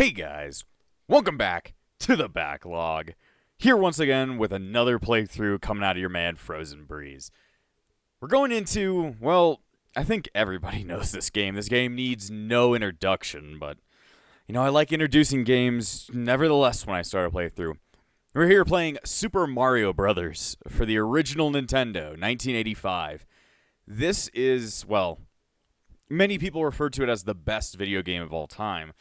Hey guys, welcome back to the backlog. Here once again with another playthrough coming out of your man Frozen Breeze. We're going into, well, I think everybody knows this game. This game needs no introduction, but, I like introducing games nevertheless when I start a playthrough. We're here playing Super Mario Brothers for the original Nintendo, 1985. This is, well, many people refer to it as the best video game of all time.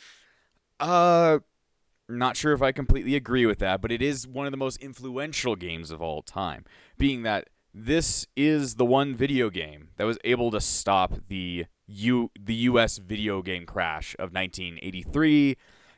Not sure if I completely agree with that, but it is one of the most influential games of all time, being that this is the one video game that was able to stop the US video game crash of 1983,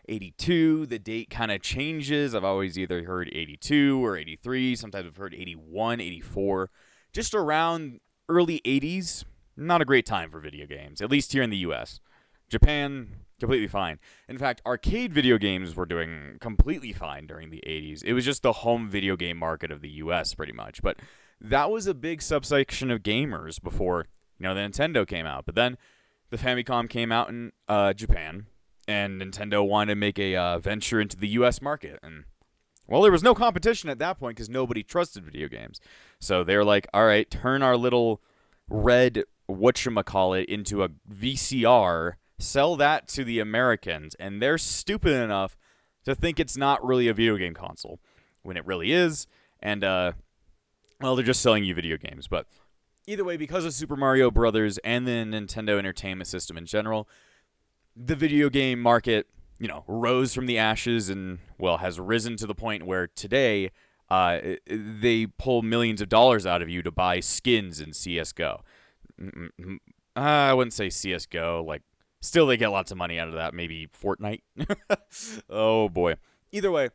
82. The date kind of changes. I've always either heard 82 or 83. Sometimes I've heard 81, 84. Just around early 80s, not a great time for video games, at least here in the US. Japan, completely fine. In fact, arcade video games were doing completely fine during the 80s. It was just the home video game market of the US, pretty much. But that was a big subsection of gamers before, the Nintendo came out. But then the Famicom came out in Japan, and Nintendo wanted to make a venture into the US market. And, well, there was no competition at that point because nobody trusted video games. So they were like, all right, turn our little red whatchamacallit into a VCR, sell that to the Americans, and they're stupid enough to think it's not really a video game console, when it really is, and, well, they're just selling you video games. But either way, because of Super Mario Brothers and the Nintendo Entertainment System in general, the video game market, rose from the ashes and, well, has risen to the point where today, they pull millions of dollars out of you to buy skins in CSGO. I wouldn't say CSGO, still they get lots of money out of that, maybe Fortnite. Oh boy. Either way,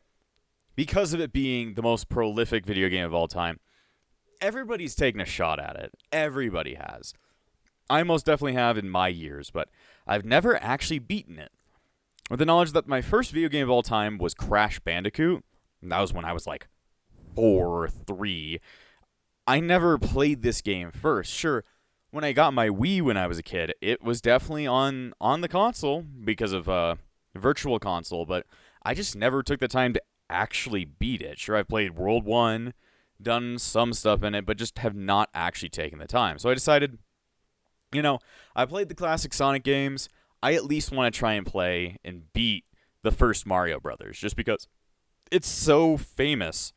because of it being the most prolific video game of all time, everybody's taken a shot at it. Everybody has. I most definitely have in my years, but I've never actually beaten it. With the knowledge that my first video game of all time was Crash Bandicoot, and that was when I was 4 or 3, I never played this game first. Sure, when I got my Wii when I was a kid, it was definitely on the console because of Virtual Console, but I just never took the time to actually beat it. Sure, I've played World 1, done some stuff in it, but just have not actually taken the time. So I decided, I played the classic Sonic games. I at least want to try and play and beat the first Mario Brothers, just because it's so famous.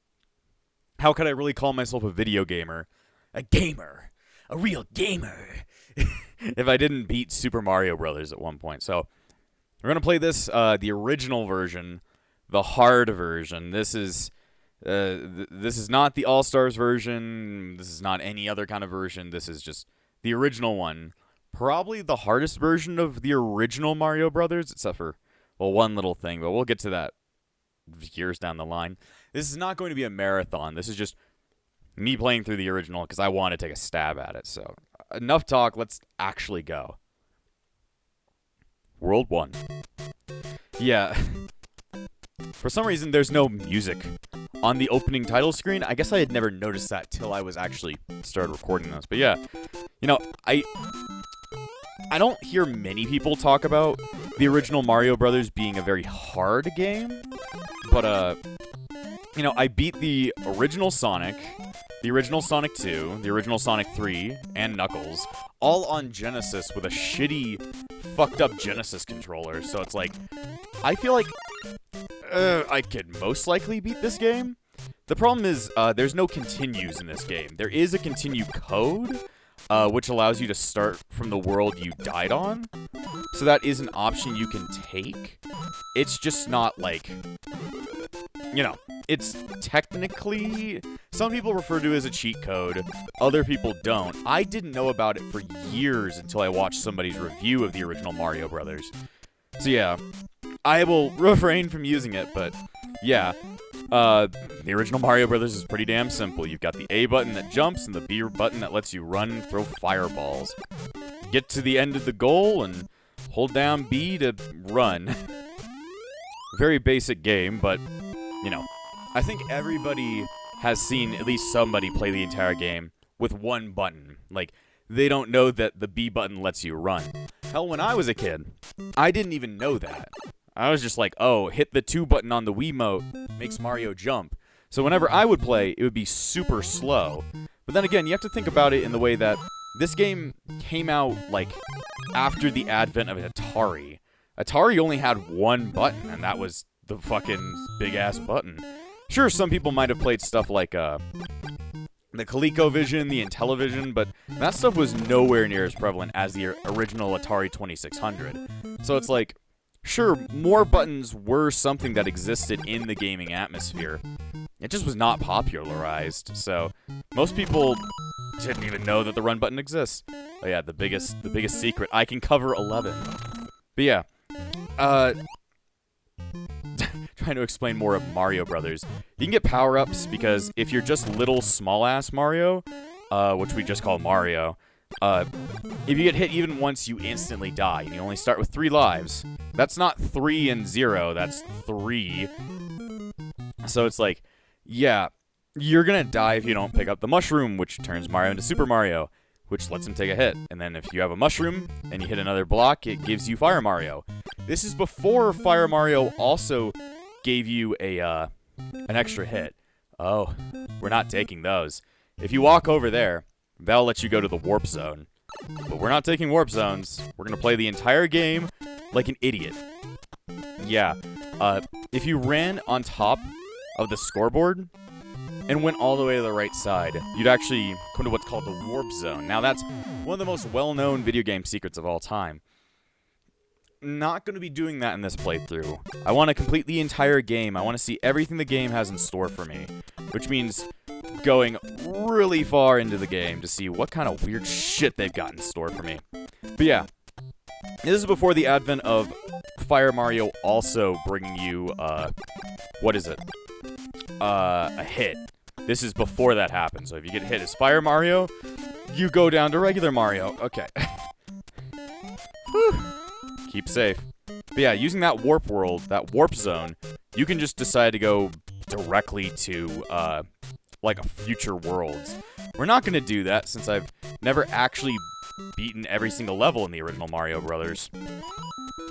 How could I really call myself a video gamer? A gamer. A real gamer. If I didn't beat Super Mario Brothers at one point. So, we're going to play this, the original version, the hard version. This is not the All-Stars version. This is not any other kind of version. This is just the original one. Probably the hardest version of the original Mario Brothers, except for, well, one little thing, but we'll get to that years down the line. This is not going to be a marathon. This is just me playing through the original because I want to take a stab at it. So, enough talk. Let's actually go. World 1. Yeah. For some reason, there's no music on the opening title screen. I guess I had never noticed that till I was actually started recording this. But yeah, I don't hear many people talk about the original Mario Brothers being a very hard game. But, I beat the original Sonic, the original Sonic 2, the original Sonic 3, and Knuckles, all on Genesis with a shitty, fucked up Genesis controller. So it's I feel like I could most likely beat this game. The problem is there's no continues in this game. There is a continue code, which allows you to start from the world you died on. So that is an option you can take. It's just not it's technically, some people refer to it as a cheat code, other people don't. I didn't know about it for years until I watched somebody's review of the original Mario Brothers. So yeah, I will refrain from using it, but yeah, the original Mario Brothers is pretty damn simple. You've got the A button that jumps and the B button that lets you run and throw fireballs. Get to the end of the goal and hold down B to run. Very basic game, but, I think everybody has seen at least somebody play the entire game with one button. They don't know that the B button lets you run. Hell, when I was a kid, I didn't even know that. I was just like, oh, hit the 2 button on the Wiimote makes Mario jump. So whenever I would play, it would be super slow. But then again, you have to think about it in the way that this game came out, like, after the advent of Atari. Atari only had 1 button, and that was the fucking big-ass button. Sure, some people might have played stuff like, the ColecoVision, the Intellivision, but that stuff was nowhere near as prevalent as the original Atari 2600. So it's like, sure, more buttons were something that existed in the gaming atmosphere. It just was not popularized, so most people didn't even know that the run button exists. Oh yeah, the biggest secret. I can cover 11. But yeah, trying to explain more of Mario Brothers. You can get power-ups because if you're just little small-ass Mario, which we just call Mario, if you get hit even once, you instantly die, and you only start with 3 lives. That's not 3 and 0, that's 3. So it's like, yeah, you're gonna die if you don't pick up the mushroom, which turns Mario into Super Mario, which lets him take a hit. And then if you have a mushroom and you hit another block, it gives you Fire Mario. This is before Fire Mario also gave you an extra hit. Oh, we're not taking those. If you walk over there, that'll let you go to the warp zone. But we're not taking warp zones. We're gonna play the entire game like an idiot. Yeah, if you ran on top of the scoreboard and went all the way to the right side, you'd actually come to what's called the warp zone. Now that's one of the most well-known video game secrets of all time. Not going to be doing that in this playthrough. I want to complete the entire game. I want to see everything the game has in store for me, which means going really far into the game to see what kind of weird shit they've got in store for me. But yeah, this is before the advent of Fire Mario also bringing you, what is it? A hit. This is before that happens, so if you get hit as Fire Mario, you go down to regular Mario. Okay. Whew. Keep safe. But yeah, using that warp world, that warp zone, you can just decide to go directly to, like, a future worlds. We're not going to do that since I've never actually beaten every single level in the original Mario Brothers.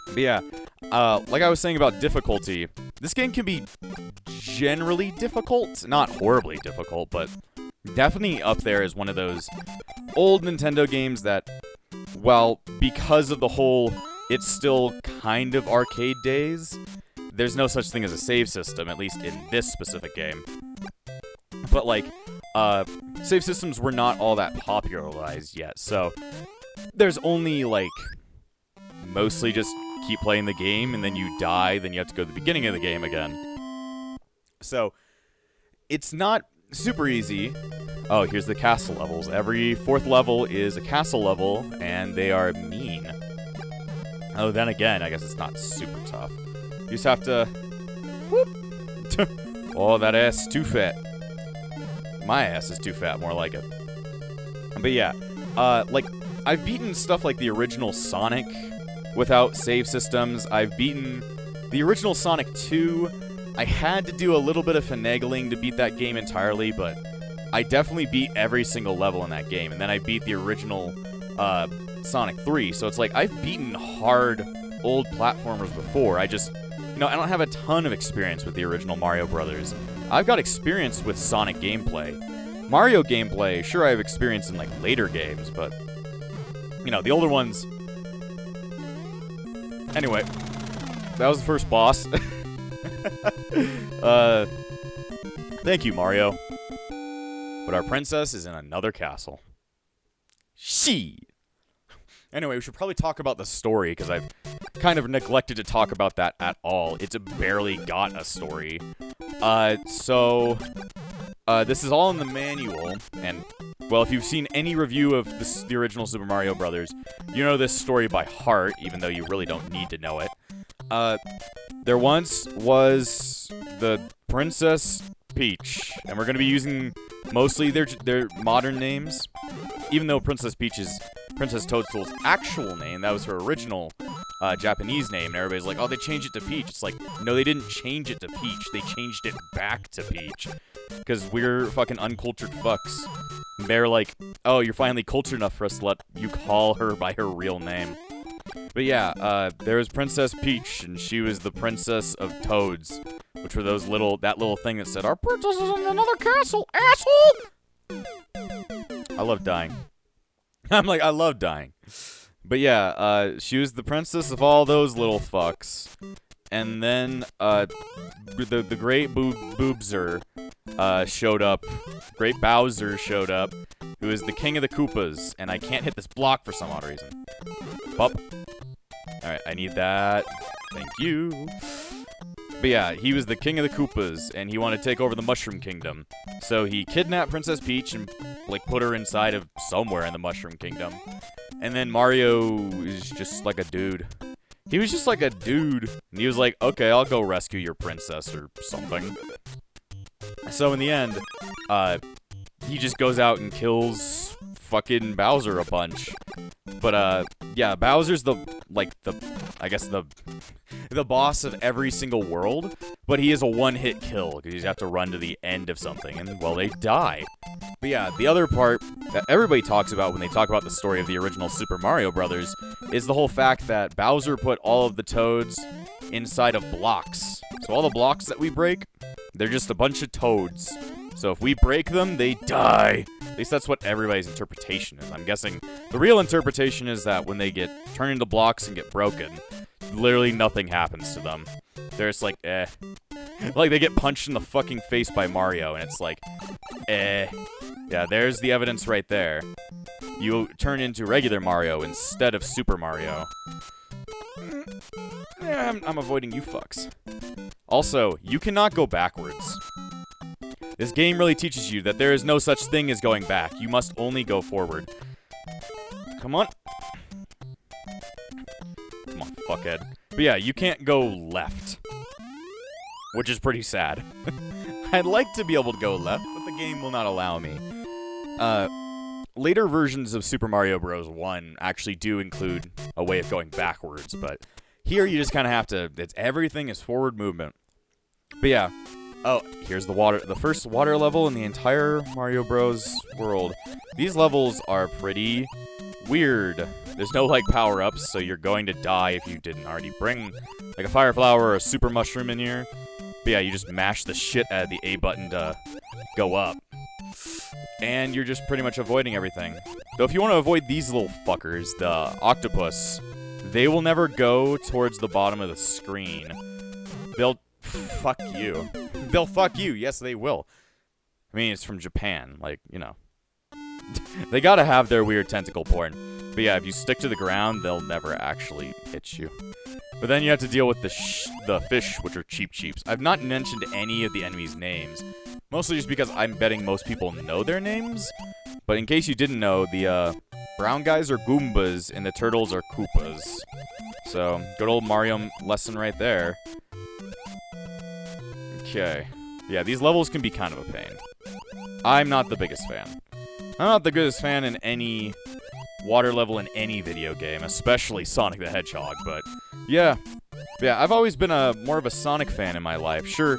But yeah, like I was saying about difficulty, this game can be generally difficult. Not horribly difficult, but definitely up there as one of those old Nintendo games that, well, because of the whole it's still kind of arcade days, there's no such thing as a save system, at least in this specific game. But, like, save systems were not all that popularized yet, so there's only, like, mostly just keep playing the game, and then you die, then you have to go to the beginning of the game again. So, it's not super easy. Oh, here's the castle levels. Every 4th level is a castle level, and they are mean. Oh, then again, I guess it's not super tough. You just have to... Whoop! Oh, that ass is too fat. My ass is too fat, more like it. But yeah, like, I've beaten stuff like the original Sonic without save systems. I've beaten the original Sonic 2. I had to do a little bit of finagling to beat that game entirely, but I definitely beat every single level in that game. And then I beat the original Sonic 3, so it's like I've beaten hard old platformers before. I just, you know, I don't have a ton of experience with the original Mario Brothers. I've got experience with Sonic gameplay. Mario gameplay, sure I have experience in, like, later games, but, you know, the older ones... Anyway, that was the first boss. Thank you, Mario. But our princess is in another castle. Anyway, we should probably talk about the story, because I've kind of neglected to talk about that at all. It's barely got a story. This is all in the manual, and, well, if you've seen any review of the original Super Mario Brothers, you know this story by heart, even though you really don't need to know it. There once was the Princess Peach, and we're going to be using mostly their modern names, even though Princess Peach is Princess Toadstool's actual name. That was her original Japanese name, and everybody's like, oh, they changed it to Peach. It's like, no, they didn't change it to Peach. They changed it back to Peach, because we're fucking uncultured fucks. They're like, oh, you're finally cultured enough for us to let you call her by her real name. But yeah, there was Princess Peach, and she was the princess of toads, which were that little thing that said, "Our princess is in another castle, asshole!" I love dying. I'm like, I love dying. But yeah, she was the princess of all those little fucks. And then, the great Boobser, showed up. Great Bowser showed up, who is the king of the Koopas, and I can't hit this block for some odd reason. Pop. Alright, I need that. Thank you. But yeah, he was the king of the Koopas, and he wanted to take over the Mushroom Kingdom. So he kidnapped Princess Peach and, like, put her inside of somewhere in the Mushroom Kingdom. And then Mario is just like a dude. He was just like a dude, and he was like, okay, I'll go rescue your princess or something. So in the end, he just goes out and kills fucking Bowser a bunch. But, yeah, Bowser's I guess the boss of every single world, but he is a one-hit kill, because you have to run to the end of something, and, well, they die. But yeah, the other part that everybody talks about when they talk about the story of the original Super Mario Brothers is the whole fact that Bowser put all of the toads inside of blocks. So all the blocks that we break, they're just a bunch of toads. So if we break them, they die. At least that's what everybody's interpretation is. I'm guessing the real interpretation is that when they get turned into blocks and get broken, literally nothing happens to them. They're just like, eh. Like, they get punched in the fucking face by Mario, and it's like, eh. Yeah, there's the evidence right there. You turn into regular Mario instead of Super Mario. I'm avoiding you fucks. Also, you cannot go backwards. This game really teaches you that there is no such thing as going back. You must only go forward. Come on. Come on, fuckhead. But yeah, you can't go left. Which is pretty sad. I'd like to be able to go left, but the game will not allow me. Later versions of Super Mario Bros. 1 actually do include a way of going backwards, but here you just kind of have to, everything is forward movement. But yeah, oh, here's the first water level in the entire Mario Bros. World. These levels are pretty weird. There's no, like, power-ups, so you're going to die if you didn't already bring, like, a fire flower or a super mushroom in here. But yeah, you just mash the shit out of the A button to go up. And you're just pretty much avoiding everything. Though if you want to avoid these little fuckers, the octopus, they will never go towards the bottom of the screen. They'll fuck you. They'll fuck you. Yes, they will. I mean, it's from Japan. Like, you know. They gotta have their weird tentacle porn. But yeah, if you stick to the ground, they'll never actually hit you. But then you have to deal with the fish, which are Cheep Cheeps. I've not mentioned any of the enemies' names. Mostly just because I'm betting most people know their names. But in case you didn't know, the brown guys are Goombas and the turtles are Koopas. So, good old Mario lesson right there. Okay. Yeah, these levels can be kind of a pain. I'm not the biggest fan. I'm not the biggest fan in any water level in any video game, especially Sonic the Hedgehog, but yeah. Yeah, I've always been more of a Sonic fan in my life. Sure,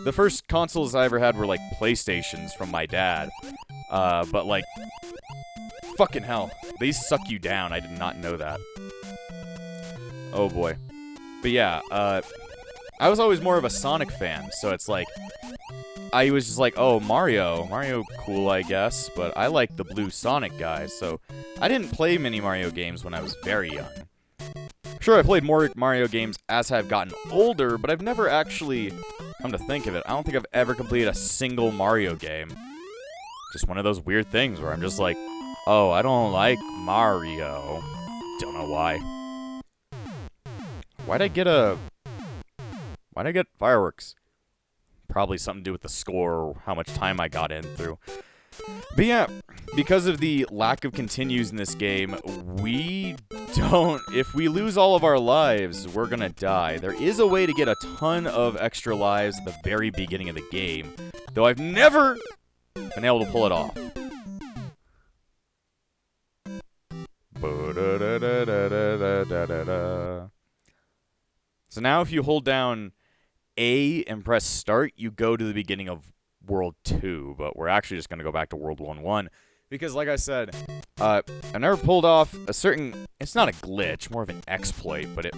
the first consoles I ever had were, like, PlayStations from my dad. But, like, fucking hell. They suck you down. I did not know that. Oh, boy. But, yeah, I was always more of a Sonic fan, so it's like, I was just like, oh, Mario, cool, I guess, but I like the blue Sonic guy, so I didn't play many Mario games when I was very young. Sure, I played more Mario games as I've gotten older, but I've never actually, come to think of it, I don't think I've ever completed a single Mario game. Just one of those weird things where I'm just like, oh, I don't like Mario. Don't know why. Why'd I get fireworks? Probably something to do with the score or how much time I got in through. But yeah, because of the lack of continues in this game, if we lose all of our lives, we're gonna die. There is a way to get a ton of extra lives at the very beginning of the game, though I've never been able to pull it off. So now if you hold down A and press start, you go to the beginning of World 2, but we're actually just going to go back to World 1-1, because like I said, I never pulled off a certain it's not a glitch, more of an exploit, but it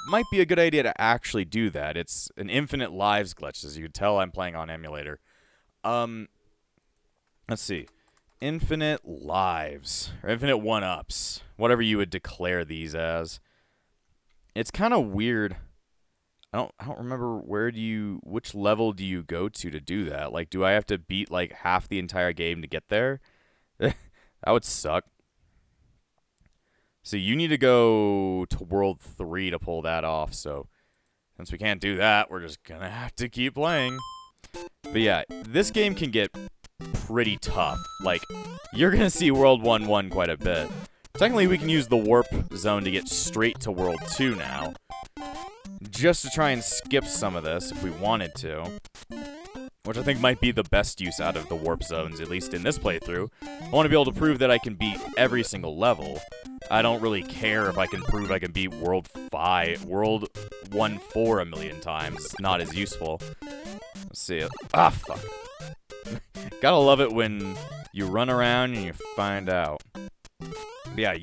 might be a good idea to actually do that. It's an infinite lives glitch, as you can tell I'm playing on emulator. Let's see. Infinite lives, or infinite one-ups, whatever you would declare these as. It's kind of weird. I don't remember which level do you go to do that? Like, do I have to beat like half the entire game to get there? That would suck. So you need to go to World 3 to pull that off, so since we can't do that, we're just gonna have to keep playing. But yeah, this game can get pretty tough. Like, you're gonna see World 1-1 quite a bit. Technically, we can use the warp zone to get straight to World 2 now, just to try and skip some of this if we wanted to, which I think might be the best use out of the warp zones, at least in this playthrough. I want to be able to prove that I can beat every single level. I don't really care if I can prove I can beat World 1-4 a million times. It's not as useful. Let's see it. Ah, fuck. Gotta love it when you run around and you find out. Yeah,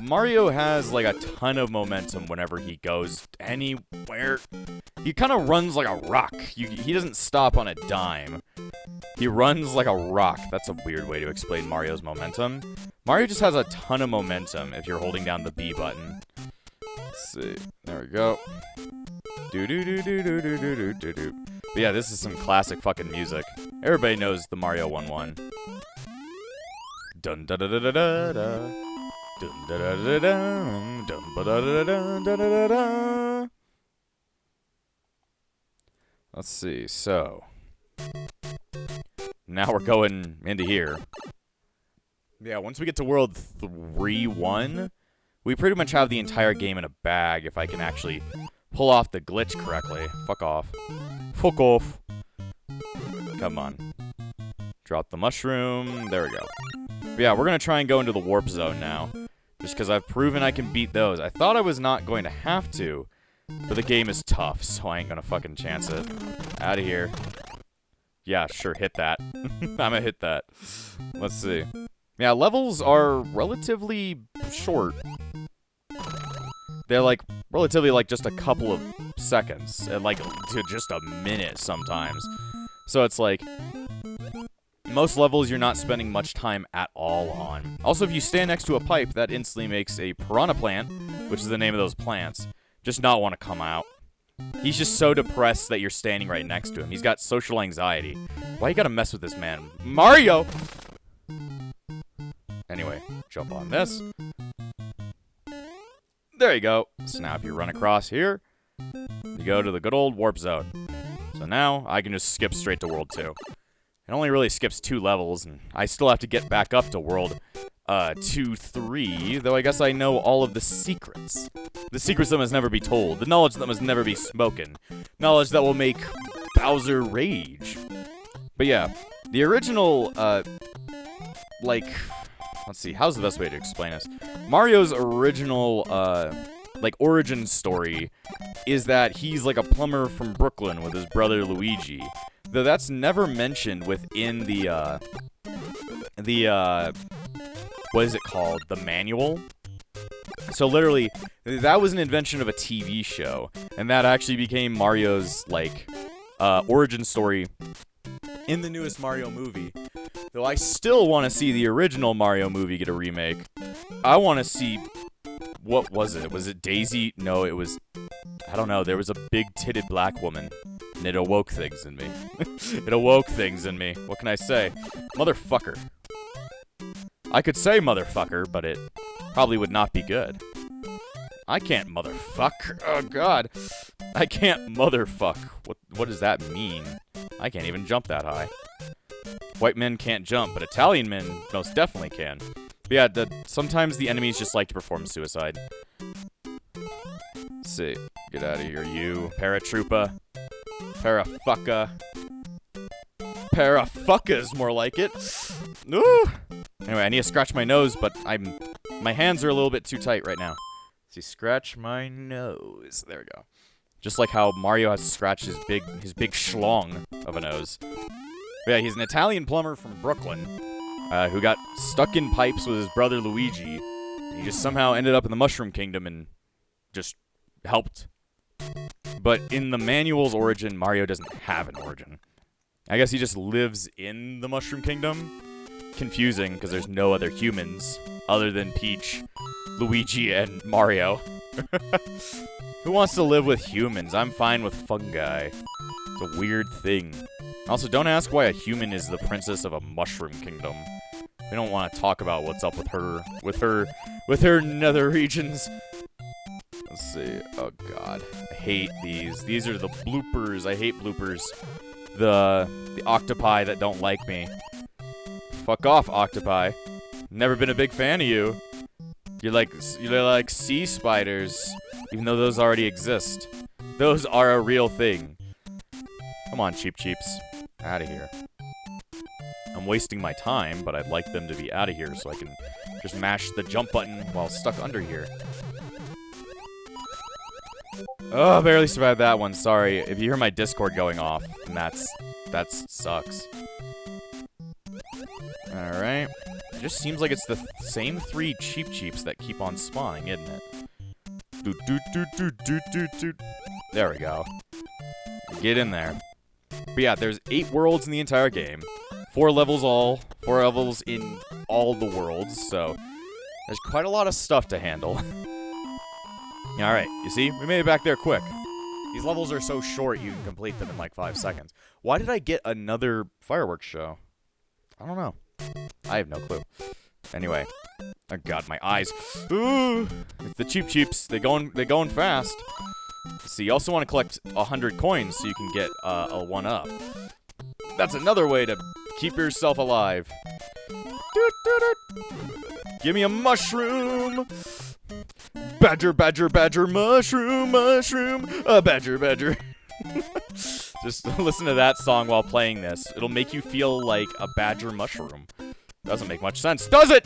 Mario has like a ton of momentum whenever he goes anywhere. He kind of runs like a rock. He doesn't stop on a dime. He runs like a rock. That's a weird way to explain Mario's momentum. Mario just has a ton of momentum if you're holding down the B button. Let's see. There we go. Do-do-do-do-do-do-do-do-do. But yeah, this is some classic fucking music. Everybody knows the Mario 1-1. Dun da da da da da da. Dun da da da da. Dun ba da da da da da da. Let's see. So now we're going into here. Yeah, once we get to World 3-1, we pretty much have the entire game in a bag if I can actually pull off the glitch correctly. Fuck off. Fuck off. Come on. Drop the mushroom. There we go. But yeah, we're going to try and go into the warp zone now, just because I've proven I can beat those. I thought I was not going to have to, but the game is tough, so I ain't going to fucking chance it. Out of here. Yeah, sure, hit that. I'm going to hit that. Let's see. Yeah, levels are relatively short. They're like relatively like just a couple of seconds, and like to just a minute sometimes. So it's like most levels you're not spending much time at all on. Also, if you stand next to a pipe, that instantly makes a piranha plant, which is the name of those plants, just not want to come out. He's just so depressed that you're standing right next to him. He's got social anxiety. Why you gotta mess with this man? Mario! Anyway, jump on this. There you go. So now if you run across here, you go to the good old warp zone. So now I can just skip straight to World 2. It only really skips 2 levels, and I still have to get back up to World 2-3, though I guess I know all of the secrets. The secrets that must never be told. The knowledge that must never be spoken. Knowledge that will make Bowser rage. But yeah, the original, like, let's see, how's the best way to explain this? Mario's original, like, origin story is that he's like a plumber from Brooklyn with his brother Luigi. Though that's never mentioned within the what is it called? The manual? So literally, that was an invention of a TV show, and that actually became Mario's, like, origin story in the newest Mario movie. Though I still want to see the original Mario movie get a remake. I want to see, what was it? Was it Daisy? No, it was, I don't know, there was a big-titted black woman, and it awoke things in me. It awoke things in me. What can I say? Motherfucker. I could say motherfucker, but it probably would not be good. I can't motherfuck. Oh, God. I can't motherfuck. What does that mean? I can't even jump that high. White men can't jump, but Italian men most definitely can. But yeah, sometimes the enemies just like to perform suicide. Let's see. Get out of here, you. Paratroopa. Parafucka. Parafucka's more like it. Ooh. Anyway, I need to scratch my nose, but my hands are a little bit too tight right now. Let's see, scratch my nose. There we go. Just like how Mario has to scratch his big schlong of a nose. But yeah, he's an Italian plumber from Brooklyn, who got stuck in pipes with his brother Luigi, He just somehow ended up in the Mushroom Kingdom and just helped. But in the manual's origin, Mario doesn't have an origin. I guess he just lives in the Mushroom Kingdom. Confusing, because there's no other humans other than Peach, Luigi, and Mario. Who wants to live with humans? I'm fine with fungi. It's a weird thing. Also, don't ask why a human is the princess of a Mushroom Kingdom. We don't want to talk about what's up with her nether regions. Let's see. Oh god, I hate these. These are the bloopers. I hate bloopers. The octopi that don't like me. Fuck off, octopi. Never been a big fan of you. You're like sea spiders, even though those already exist. Those are a real thing. Come on, Cheep Cheeps. Out of here. I'm wasting my time, but I'd like them to be out of here so I can just mash the jump button while stuck under here. Oh, barely survived that one. Sorry. If you hear my Discord going off, then that sucks. Alright. It just seems like it's the same 3 Cheep Cheeps that keep on spawning, isn't it? There we go. Get in there. But yeah, there's 8 worlds in the entire game. 4 levels in all the worlds, so there's quite a lot of stuff to handle. Alright, you see? We made it back there quick. These levels are so short you can complete them in like 5 seconds. Why did I get another fireworks show? I don't know. I have no clue. Anyway. Oh god, my eyes. Ooh! It's the Cheep Cheeps. They going fast. See, you also want to collect 100 coins so you can get a 1-up. That's another way to keep yourself alive. Give me a mushroom! Badger, badger, badger, mushroom, mushroom, a badger, badger. Just listen to that song while playing this. It'll make you feel like a badger mushroom. Doesn't make much sense, does it?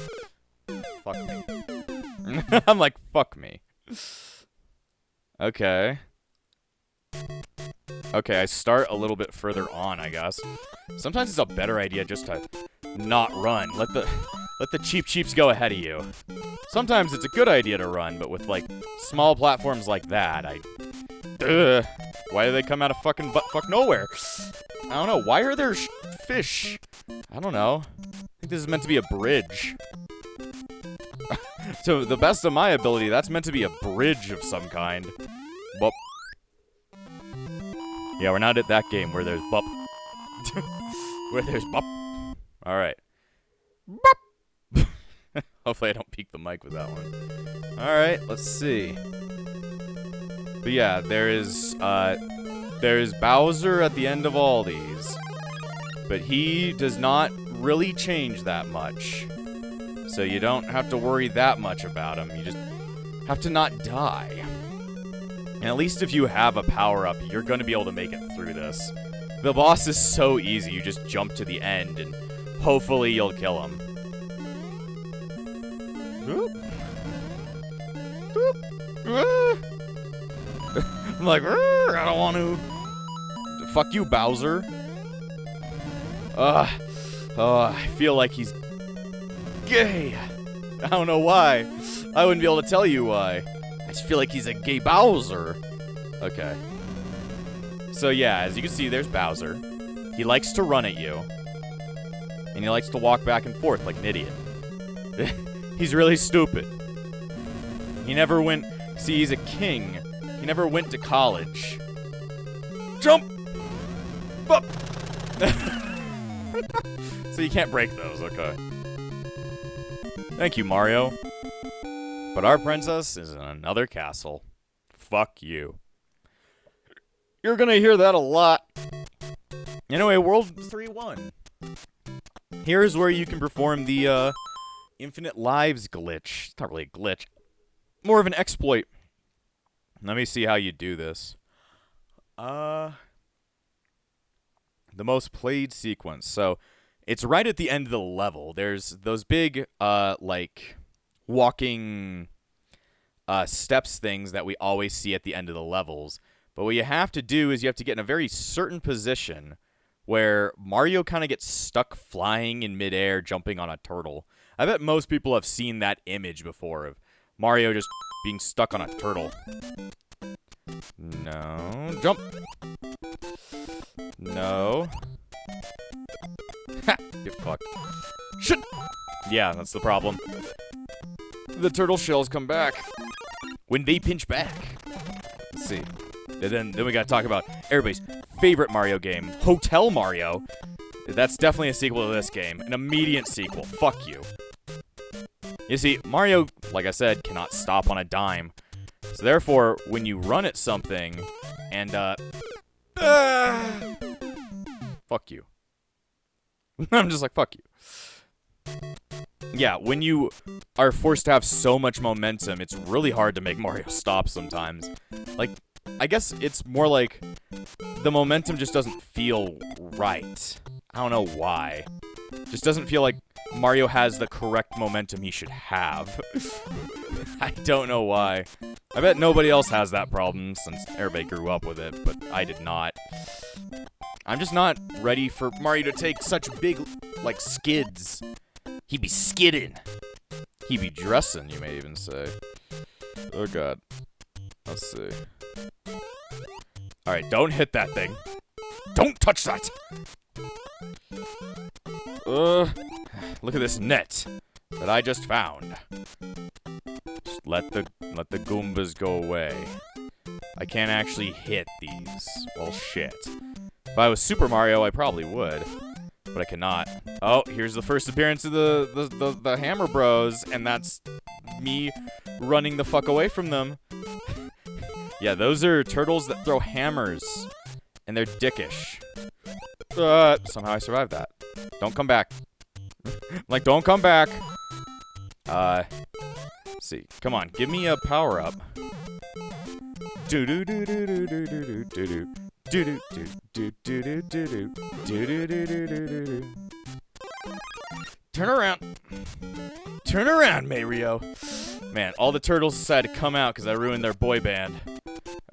Fuck me. I'm like, fuck me. Okay. Okay, I start a little bit further on, I guess. Sometimes it's a better idea just to not run. Let the Cheep Cheeps go ahead of you. Sometimes it's a good idea to run, but with, like, small platforms like that, why do they come out of fucking buttfuck nowhere? I don't know. Why are there fish? I don't know. I think this is meant to be a bridge. To the best of my ability, that's meant to be a bridge of some kind. Bup. Yeah, we're not at that game where there's bup. Where there's bup. Alright. Bup! Hopefully I don't peek the mic with that one. Alright, let's see. But yeah, there is Bowser at the end of all these. But he does not really change that much. So you don't have to worry that much about him. You just have to not die. And at least if you have a power-up, you're going to be able to make it through this. The boss is so easy. You just jump to the end, and hopefully you'll kill him. I'm like, I don't want to. Fuck you, Bowser. I feel like he's gay. I don't know why. I wouldn't be able to tell you why. I just feel like he's a gay Bowser. Okay. So yeah, as you can see, there's Bowser. He likes to run at you. And he likes to walk back and forth like an idiot. He's really stupid. He never went... See, he's a king. He never went to college. Jump! Up! So you can't break those, okay. Thank you, Mario. But our princess is in another castle. Fuck you. You're gonna hear that a lot. Anyway, World 3-1. Here's where you can perform the, infinite lives glitch. It's not really a glitch. More of an exploit. Let me see how you do this. The most played sequence. So, it's right at the end of the level. There's those big, like, walking, steps things that we always see at the end of the levels. But what you have to do is you have to get in a very certain position where Mario kind of gets stuck flying in midair, jumping on a turtle. I bet most people have seen that image before of Mario just being stuck on a turtle. No. Jump. No. Ha! Get fucked. Shit! Yeah, that's the problem. The turtle shells come back. When they pinch back. Let's see. And then we gotta talk about everybody's favorite Mario game, Hotel Mario. That's definitely a sequel to this game. An immediate sequel. Fuck you. You see, Mario, like I said, cannot stop on a dime. So therefore, when you run at something, and, fuck you. I'm just like, fuck you. Yeah, when you are forced to have so much momentum, it's really hard to make Mario stop sometimes. Like, I guess it's more like the momentum just doesn't feel right. I don't know why. Just doesn't feel like Mario has the correct momentum he should have. I don't know why. I bet nobody else has that problem since everybody grew up with it, but I did not. I'm just not ready for Mario to take such big, like, skids. He be skidding. He be dressing, you may even say. Oh, God. Let's see. Alright, don't hit that thing. Don't touch that! Look at this net that I just found. Just let the Goombas go away. I can't actually hit these. Well, shit. If I was Super Mario, I probably would. But I cannot. Oh, here's the first appearance of the Hammer Bros, and that's me running the fuck away from them. Yeah, those are turtles that throw hammers, and they're dickish. Somehow I survived that. Don't come back. Like, don't come back. Let's see. Come on, give me a power-up. Turn around. Turn around, Mario. Man, all the turtles decided to come out because I ruined their boy band.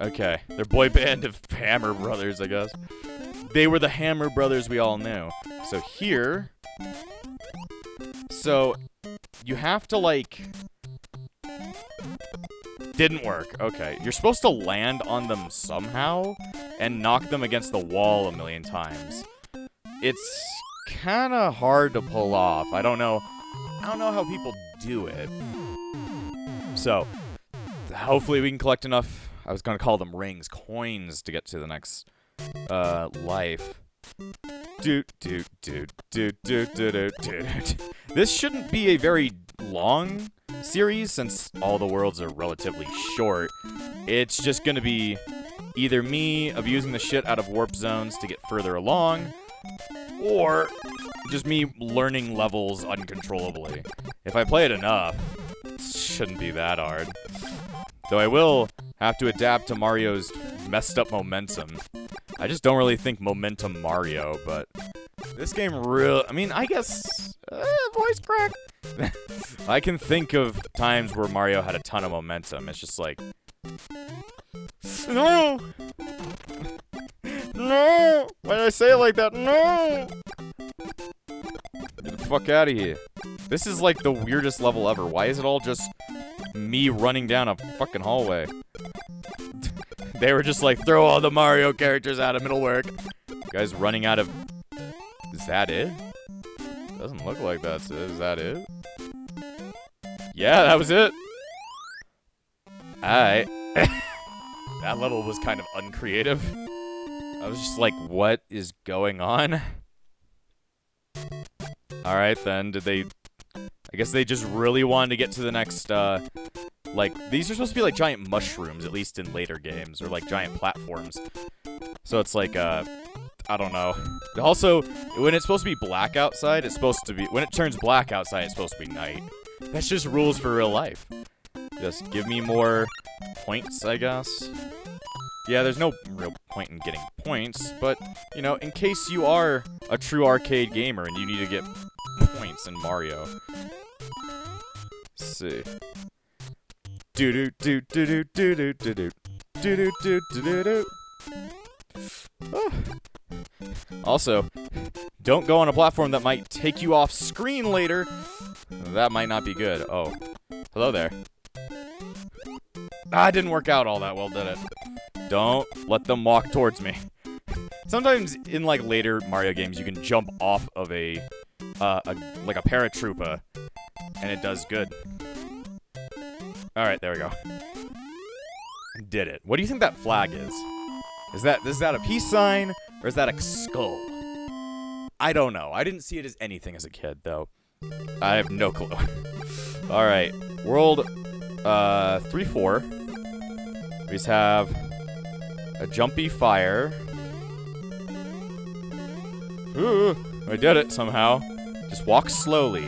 Okay, their boy band of Hammer Brothers, I guess. They were the Hammer Brothers we all knew. So here... So, you have to, like... Didn't work. Okay. You're supposed to land on them somehow and knock them against the wall a million times. It's kind of hard to pull off. I don't know how people do it. So, hopefully we can collect enough... I was going to call them rings, coins, to get to the next life. This shouldn't be a very long series since all the worlds are relatively short. It's just going to be either me abusing the shit out of warp zones to get further along, or just me learning levels uncontrollably. If I play it enough, it shouldn't be that hard. Though I will have to adapt to Mario's messed up momentum. I just don't really think momentum Mario, but this game I mean, I guess... voice crack! I can think of times where Mario had a ton of momentum. It's just like... No! No! Why did I say it like that? No! Get the fuck out of here. This is like the weirdest level ever. Why is it all just me running down a fucking hallway? They were just like, throw all the Mario characters out, it'll work. You guys running out of... Is that it? Doesn't look like that's it. Is that it? Yeah, that was it. Alright. That level was kind of uncreative. I was just like, what is going on? Alright then, did they... I guess they just really wanted to get to the next, like, these are supposed to be like giant mushrooms, at least in later games, or like giant platforms. So it's like, I don't know. Also, when it's supposed to be black outside, it's supposed to be, when it turns black outside, it's supposed to be night. That's just rules for real life. Just give me more points, I guess. Yeah, there's no real point in getting points, but, you know, in case you are a true arcade gamer and you need to get points in Mario. Let's see. Also, don't go on a platform that might take you off screen later. That might not be good. Oh. Hello there. Ah, it didn't work out all that well, did it? Don't let them walk towards me. Sometimes in like later Mario games, you can jump off of like a paratroopa, and it does good. All right, there we go. Did it. What do you think that flag is? Is that a peace sign or is that a skull? I don't know. I didn't see it as anything as a kid, though. I have no clue. All right, world 3-4. We just have a jumpy fire. Ooh, I did it somehow. Just walk slowly.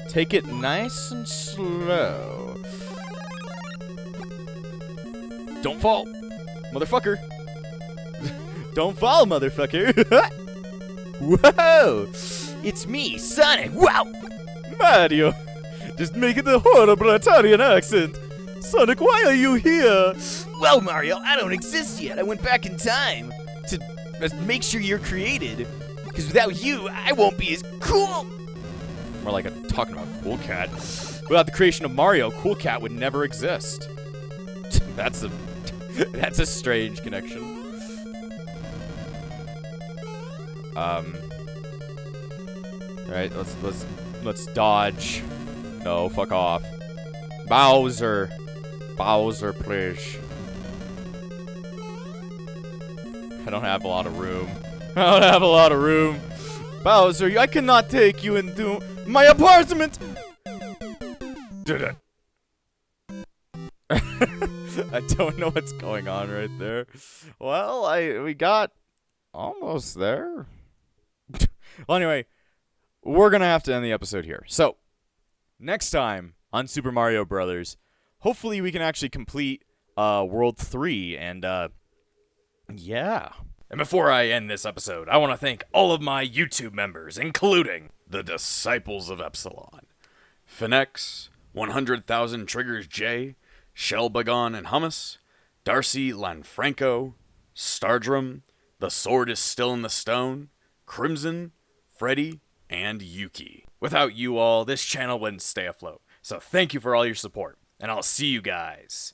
Take it nice and slow. Don't fall, motherfucker. Don't fall, motherfucker. Whoa! It's me, Sonic. Wow! Mario. Just making the horrible Italian accent. Sonic, why are you here? Well, Mario, I don't exist yet. I went back in time to make sure you're created. Because without you, I won't be as cool. More like talking about Cool Cat. Without the creation of Mario, Cool Cat would never exist. That's a strange connection. Alright, let's dodge. No, fuck off. Bowser. Bowser, please. I don't have a lot of room. I don't have a lot of room. Bowser, I cannot take you into my apartment! Did it. I don't know what's going on right there. Well, we got almost there. Well, anyway, we're gonna have to end the episode here. So, next time on Super Mario Brothers, hopefully we can actually complete World 3, and yeah. And before I end this episode, I want to thank all of my YouTube members, including the Disciples of Epsilon, Finex, 100,000 Triggers J, Shellbagon and Hummus, Darcy Lanfranco, Stardrum, The Sword is Still in the Stone, Crimson, Freddy, and Yuki. Without you all, this channel wouldn't stay afloat. So thank you for all your support, and I'll see you guys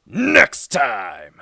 next time!